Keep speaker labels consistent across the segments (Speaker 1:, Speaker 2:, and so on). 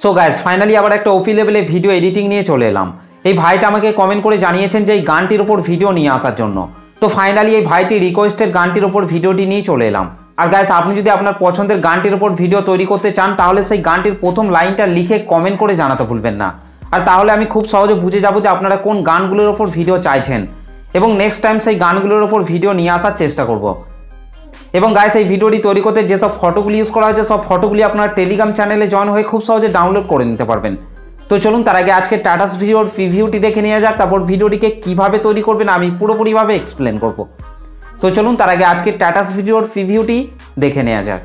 Speaker 1: So guys finally আবার একটা ওপি লেভেলে ভিডিও এডিটিং নিয়ে চলে এলাম। এই ভাইটা আমাকে কমেন্ট করে জানিয়েছেন যে এই গানটির ওপর ভিডিও নিয়ে আসার জন্য। তো ফাইনালি এই ভাইটি রিকোয়েস্টের গানটির ওপর ভিডিওটি নিয়ে চলে এলাম। আর গাইস আপনি যদি আপনার পছন্দের গানটির ওপর ভিডিও তৈরি করতে চান তাহলে সেই গানটির প্রথম লাইনটা লিখে কমেন্ট করে জানাতে ভুলবেন না। আর তাহলে আমি খুব সহজে বুঝে যাব যে আপনারা কোন গানগুলোর ওপর ভিডিও চাইছেন এবং নেক্সট টাইম সেই গানগুলোর ওপর ভিডিও নিয়ে আসার চেষ্টা করব। এবং গাইস এই ভিডিওটি তৈরি করতে যেসব ফটোগুলি ইউজ করা হয়েছে সব ফটোগুলি আপনার টেলিগ্রাম চ্যানেলে জয়েন হয়ে খুব সহজে ডাউনলোড করে নিতে পারবেন। তো চলুন তার আগে আজকে টাটাস ভিডিওর প্রিভিউটি দেখে নিয়ে যাক, তারপর ভিডিওটিকে কিভাবে তৈরি করবেন আমি পুরোপুরিভাবে এক্সপ্লেন করব। তো চলুন তার আগে আজকে টাটাস ভিডিওর প্রিভিউটি দেখে নেওয়া যাক।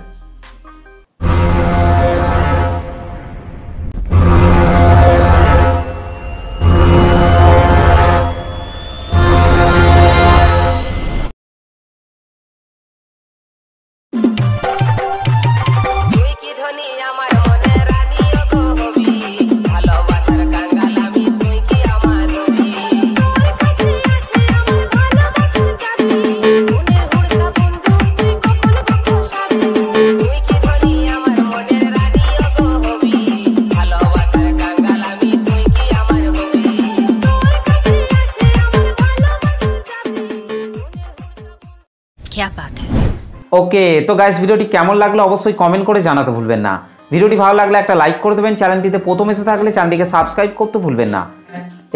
Speaker 1: ওকে, তো গাইস ভিডিওটি কেমন লাগলো অবশ্যই কমেন্ট করে জানাতে ভুলবেন না। ভিডিওটি ভালো লাগলে একটা লাইক করে দেবেন, চ্যানেলটিতে প্রথম এসে থাকলে চ্যানেলটিকে সাবস্ক্রাইব করতে ভুলবেন না।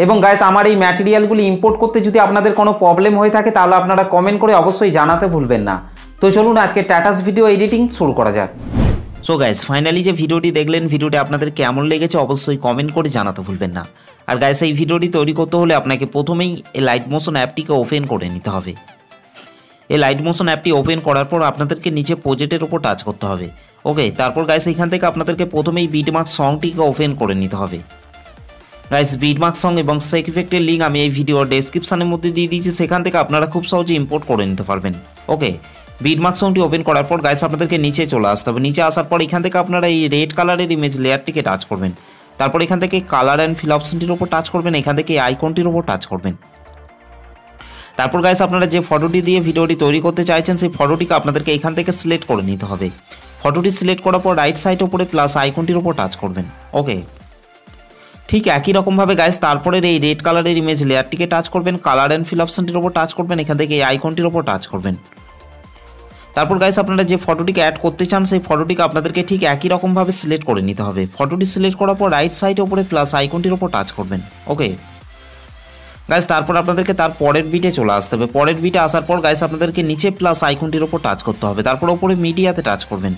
Speaker 1: এবং গাইস আমার এই ম্যাটেরিয়ালগুলি ইম্পোর্ট করতে যদি আপনাদের কোনো প্রবলেম হয়ে থাকে তাহলে আপনারা কমেন্ট করে অবশ্যই জানাতে ভুলবেন না। তো চলুন আজকে টাটাস ভিডিও এডিটিং শুরু করা যাক। সো গাইস ফাইনালি যে ভিডিওটি দেখলেন ভিডিওটি আপনাদের কেমন লেগেছে অবশ্যই কমেন্ট করে জানাতে ভুলবেন না। আর গাইস এই ভিডিওটি তৈরি করতে হলে আপনাকে প্রথমেই এই লাইট মোশন অ্যাপটিকে ওপেন করে নিতে হবে। এই লাইট মোশন অ্যাপটি ওপেন করার পর আপনাদেরকে নিচে প্রজেক্টের উপর টাচ করতে হবে। ওকে, তারপর গাইস এখান থেকে আপনাদেরকে প্রথমেই বিটমার্ক সংটিকে ওপেন করে নিতে হবে। গাইস বিটমার্ক সং এবং সেক ইফেক্টের লিঙ্ক আমি এই ভিডিওর ডেসক্রিপশনের মধ্যে দিয়ে দিয়েছি, সেখান থেকে আপনারা খুব সহজে ইম্পোর্ট করে নিতে পারবেন। ওকে, বিটমার্ক সংটি ওপেন করার পর গাইস আপনাদেরকে নিচে চলে আসতে হবে। নিচে আসার পর এখান থেকে আপনারা এই রেড কালারের ইমেজ লেয়ারটিকে টাচ করবেন। তারপর এখান থেকে কালার অ্যান্ড ফিল অপশনটির উপর টাচ করবেন, এখান থেকে এই আইকনটির উপর টাচ করবেন। তারপর গাইস আপনারা যে ফটোটি দিয়ে ভিডিওটি তৈরি করতে চাইছেন সেই ফটোটিকে আপনাদেরকে এখান থেকে সিলেক্ট করে নিতে হবে। ফটোটি সিলেক্ট করার পর রাইট সাইড উপরে প্লাস আইকনটির উপর টাচ করবেন। ওকে, ঠিক একই রকমভাবে গাইস তারপরের এই রেড কালারের ইমেজ লেয়ারটিকে টাচ করবেন, কালার অ্যান্ড ফিল অপশনটির উপর টাচ করবেন, এখান থেকে এই আইকনটির উপর টাচ করবেন। তারপর গাইস আপনারা যে ফটোটিকে অ্যাড করতে চান সেই ফটোটিকে আপনাদেরকে ঠিক একই রকমভাবে সিলেক্ট করে নিতে হবে। ফটোটি সিলেক্ট করার পর রাইট সাইডে উপরে প্লাস আইকনটির উপর টাচ করবেন। ওকে গাইস তারপর আপনাদেরকে তার পরের বিটে চলে আসতে হবে। পরের বিটে আসার পর গাইস আপনাদেরকে নিচে প্লাস আইকনটির উপর টাচ করতে হবে, তারপর উপরে মিডিয়াতে টাচ করবেন।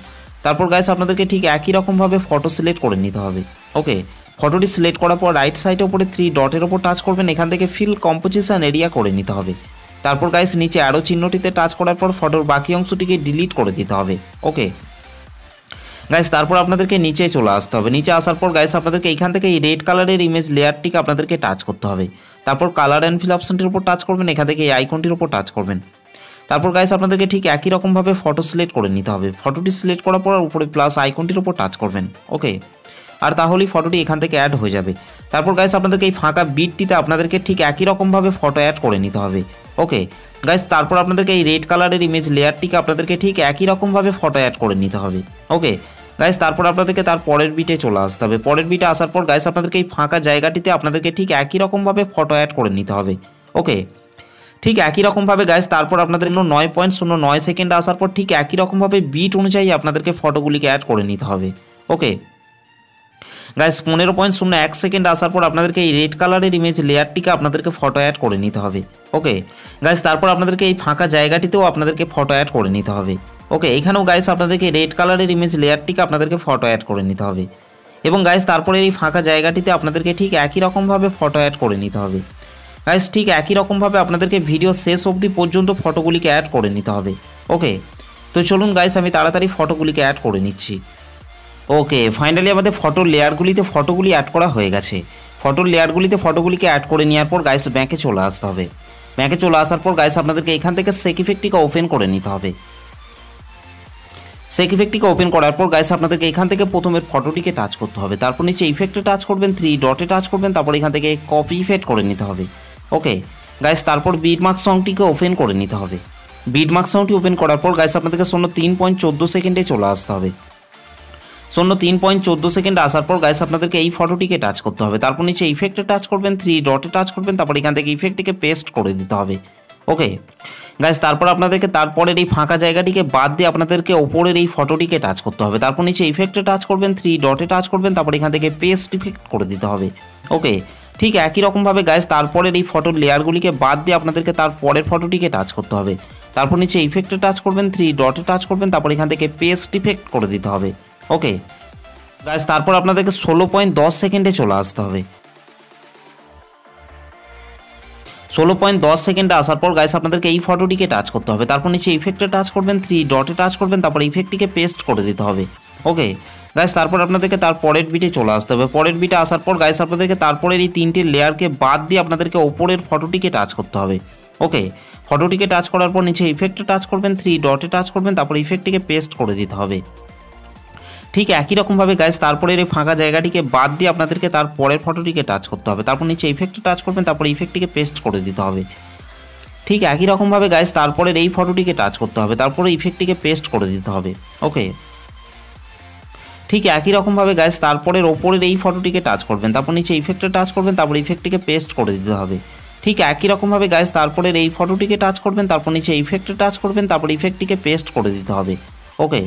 Speaker 1: তারপর গাইস আপনাদেরকে ঠিক একই রকমভাবে ফটো সিলেক্ট করে নিতে হবে। ওকে, ফটোটি সিলেক্ট করার পর রাইট সাইডে উপরে 3 ডটের উপর টাচ করবেন, এখান থেকে ফিল কম্পোজিশন এরিয়া করে নিতে হবে। তারপর গাইস নিচে অ্যারো চিহ্নটিতে টাচ করার পর ফটোর বাকি অংশটিকে ডিলিট করে দিতে হবে। ওকে গাইস তারপর আপনাদেরকে নিচে চলে আসতে হবে। নিচে আসার পর গাইস আপনাদেরকে এখান থেকে এই রেড কালারের ইমেজ লেয়ারটিকে আপনাদেরকে টাচ করতে হবে। তারপর কালার অ্যান্ড ফিল অপশনটির উপর টাচ করবেন, এখান থেকে এই আইকনটির উপর টাচ করবেন। তারপর গাইস আপনাদেরকে ঠিক একই রকমভাবে ফটো সিলেক্ট করে নিতে হবে। ফটোটি সিলেক্ট করার পর উপরে প্লাস আইকনটির উপর টাচ করবেন। ওকে, আর তাহলেই ফটোটি এখান থেকে অ্যাড হয়ে যাবে। তারপর গাইস আপনাদেরকে এই ফাঁকা বিটটিতে আপনাদেরকে ঠিক একই রকমভাবে ফটো অ্যাড করে নিতে হবে। ওকে গাইস তারপর আপনাদেরকে এই রেড কালারের ইমেজ লেয়ারটিকে আপনাদেরকে ঠিক একই রকমভাবে ফটো অ্যাড করে নিতে হবে। ওকে গাইস তারপর আপনাদেরকে তার পরের বিটে চলে আসতে হবে। পরের বিটে আসার পর গাইস আপনাদেরকে এই ফাঁকা জায়গাটিতে আপনাদেরকে ঠিক একই রকমভাবে ফটো অ্যাড করে নিতে হবে। ওকে, ঠিক একই রকমভাবে গাইস তারপর আপনাদের 9.09 সেকেন্ড আসার পর ঠিক একই রকমভাবে বিট অনুযায়ী আপনাদেরকে ফটোগুলিকে অ্যাড করে নিতে হবে। ওকে গাইস 15.01 সেকেন্ড আসার পর আপনাদেরকে এই রেড কালারের ইমেজ লেয়ারটিকে আপনাদেরকে ফটো অ্যাড করে নিতে হবে। ওকে গাইস তারপর আপনাদেরকে এই ফাঁকা জায়গাটিতেও আপনাদেরকে ফটো অ্যাড করে নিতে হবে। ওকে, এখানেও গাইস আপনাদেরকে রেড কালারের ইমেজ লেয়ারটিকে আপনাদেরকে ফটো অ্যাড করে নিতে হবে। এবং গাইস তারপরে এই ফাঁকা জায়গাটিতে আপনাদেরকে ঠিক একই রকমভাবে ফটো অ্যাড করে নিতে হবে। গাইস ঠিক একই রকমভাবে আপনাদেরকে ভিডিও শেষ অবধি পর্যন্ত ফটোগুলিকে অ্যাড করে নিতে হবে। ওকে, তো চলুন গাইস আমি তাড়াতাড়ি ফটোগুলিকে অ্যাড করে নিচ্ছি। ওকে ফাইনালি আমাদের ফটোর লেয়ারগুলিতে ফটোগুলি অ্যাড করা হয়ে গেছে। ফটোর লেয়ারগুলিতে ফটোগুলিকে অ্যাড করে নেওয়ার পর গাইস ব্যাকে চলে আসতে হবে। ব্যাকে চলে আসার পর গাইস আপনাদেরকে এখান থেকে সেক ইফেক্টটিকে ওপেন করে নিতে হবে। সেক ইফেক্টটিকে ওপেন করার পর গাইস আপনাদেরকে এখান থেকে প্রথমের ফটোটিকে টাচ করতে হবে, তারপর নিচে ইফেক্টে টাচ করবেন, 3 ডটে টাচ করবেন, তারপর এখান থেকে কপি ইফেক্ট করে নিতে হবে। ওকে গাইস তারপর বিটমার্ক সংটিকে ওপেন করে নিতে হবে। বিটমার্ক সংটি ওপেন করার পর গাইস আপনাদেরকে 3.14 সেকেন্ডে চলে আসতে হবে। 0.14 সেকেন্ড আসার পর গাইস আপনাদেরকে এই ফটোটিকে টাচ করতে হবে। তারপর নিচে ইফেক্টে টাচ করবেন, 3 ডটে টাচ করবেন, তারপর এখান থেকে ইফেক্টটিকে পেস্ট করে দিতে হবে। ওকে গাইস, তারপর আপনাদেরকে তারপরের এই ফাঁকা জায়গাটিকে বাদ দিয়ে আপনাদেরকে ওপরের এই ফটোটিকে টাচ করতে হবে। তারপর নিচে ইফেক্টে টাচ করবেন, 3 ডটে টাচ করবেন, তারপর এখান থেকে পেস্ট ইফেক্ট করে দিতে হবে। ওকে, ঠিক একই রকমভাবে গাইস তারপরের এই ফটোর লেয়ারগুলিকে বাদ দিয়ে আপনাদেরকে তারপরের ফটোটিকে টাচ করতে হবে। তারপর নিচে ইফেক্টে টাচ করবেন, 3 ডটে টাচ করবেন, তারপর এখান থেকে পেস্ট ইফেক্ট করে দিতে হবে। ওকে গাইস, তারপর আপনাদেরকে 16.10 সেকেন্ডে চলে আসতে হবে। 16.10 সেকেন্ডে আসার পর গাইস আপনাদেরকে এই ফটোটিকে টাচ করতে হবে। তারপর নিচে ইফেক্টে টাচ করবেন, 3 ডটে টাচ করবেন, তারপর ইফেক্টটিকে পেস্ট করে দিতে হবে। ওকে গাইস, তারপর আপনাদেরকে তার পরের বিটে চলে আসতে হবে। পরের বিটে আসার পর গাইস আপনাদেরকে তারপরের এই 3টে লেয়ারকে বাদ দিয়ে আপনাদেরকে ওপরের ফটোটিকে টাচ করতে হবে। ওকে, ফটোটিকে টাচ করার পর নিচে ইফেক্টে টাচ করবেন, 3 ডটে টাচ করবেন, তারপর ইফেক্টটিকে পেস্ট করে দিতে হবে। ঠিক একই রকমভাবে গাইস তারপরের এই ফাঁকা জায়গাটিকে বাদ দিয়ে আপনাদেরকে তার পরের ফটোটিকে টাচ করতে হবে। তারপর নিচে ইফেক্টে টাচ করবেন, তারপর ইফেক্টটিকে পেস্ট করে দিতে হবে। ঠিক একই রকমভাবে গাইস তারপরের এই ফটোটিকে টাচ করতে হবে, তারপরে ইফেক্টটিকে পেস্ট করে দিতে হবে। ওকে, ঠিক একই রকমভাবে গাইস তারপরের ওপরের এই ফটোটিকে টাচ করবেন, তারপর নিচে ইফেক্টে টাচ করবেন, তারপর ইফেক্টটিকে পেস্ট করে দিতে হবে। ঠিক একই রকমভাবে গাইস তারপরের এই ফটোটিকে টাচ করবেন, তারপর নিচে ইফেক্টে টাচ করবেন, তারপর ইফেক্টটিকে পেস্ট করে দিতে হবে। ওকে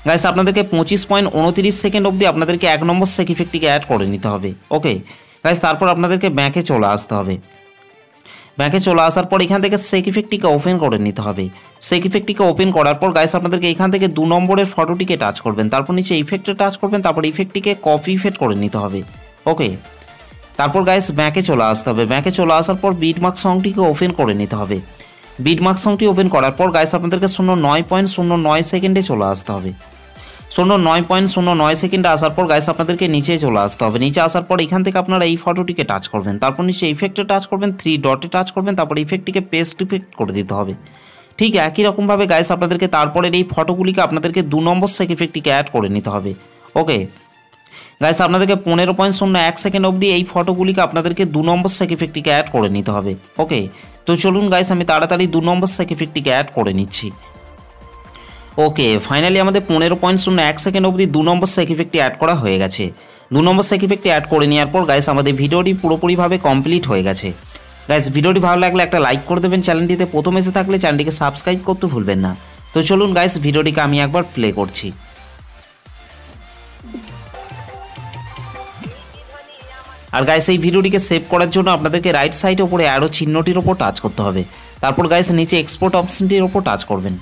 Speaker 1: গাইস, আপনাদেরকে 25.29 সেকেন্ড অবধি আপনাদেরকে 1 নম্বর সেক ইফেক্টটিকে অ্যাড করে নিতে হবে। ওকে গাইস, তারপর আপনাদেরকে ব্যাকে চলে আসতে হবে। ব্যাকে চলে আসার পর এখান থেকে সেক ইফেক্টটিকে ওপেন করে নিতে হবে। সেক ইফেক্টটিকে ওপেন করার পর গাইস আপনাদেরকে এখান থেকে 2 নম্বরের ফটোটিকে টাচ করবেন, তারপর নিচে ইফেক্টে টাচ করবেন, তারপর ইফেক্টটিকে কপি ইফেক্ট করে নিতে হবে। ওকে, তারপর গাইস ব্যাকে চলে আসতে হবে। ব্যাকে চলে আসার পর বিটমার্ক সংটিকে ওপেন করে নিতে হবে। বিটমার্ক সংটি ওপেন করার পর গাইস আপনাদেরকে 09.09 সেকেন্ডে চলে আসতে হবে। 09.09 সেকেন্ডে আসার পর গাইস আপনাদেরকে নিচে চলে আসতে হবে। নিচে আসার পর এখান থেকে আপনারা এই ফটোটিকে টাচ করবেন, তারপর নিচে ইফেক্টে টাচ করবেন, 3 ডটে টাচ করবেন, তারপর ইফেক্টটিকে পেস্ট ইফেক্ট করে দিতে হবে। ঠিক একই রকমভাবে গাইস আপনাদেরকে তারপরের এই ফটোগুলিকে আপনাদেরকে 2 নম্বর সেক ইফেক্টটিকে অ্যাড করে নিতে হবে। ওকে গাইস, আপনাদেরকে 15.01 সেকেন্ড অবধি এই ফটোগুলিকে আপনাদেরকে 2 নম্বর সেক ইফেক্টটিকে অ্যাড করে নিতে হবে। ওকে, তো চলুন গাইস আমি তাড়াতাড়ি 2 নম্বর সেক ইফেক্টটিকে অ্যাড করে নিচ্ছি। ওকে, ফাইনালি আমাদের 15.01 সেকেন্ড অবধি 2 নম্বর সেক ইফেক্টটি অ্যাড করা হয়ে গেছে। 2 নম্বর সেক ইফেক্টটি অ্যাড করে নেওয়ার পর গাইস আমাদের ভিডিওটি পুরোপুরিভাবে কমপ্লিট হয়ে গেছে। গাইস, ভিডিওটি ভালো লাগলে একটা লাইক করে দেবেন, চ্যানেলটিতে প্রথম এসে থাকলে চ্যানেলটিকে সাবস্ক্রাইব করতে ভুলবেন না। তো চলুন গাইস ভিডিওটিকে আমি একবার প্লে করছি। আর গাইস এই ভিডিওটিকে সেভ করার জন্য আপনাদেরকে রাইট সাইডে উপরে অ্যারো চিহ্নটির ওপর টাচ করতে হবে। তারপর গাইস নিচে এক্সপোর্ট অপশনটির ওপর টাচ করবেন।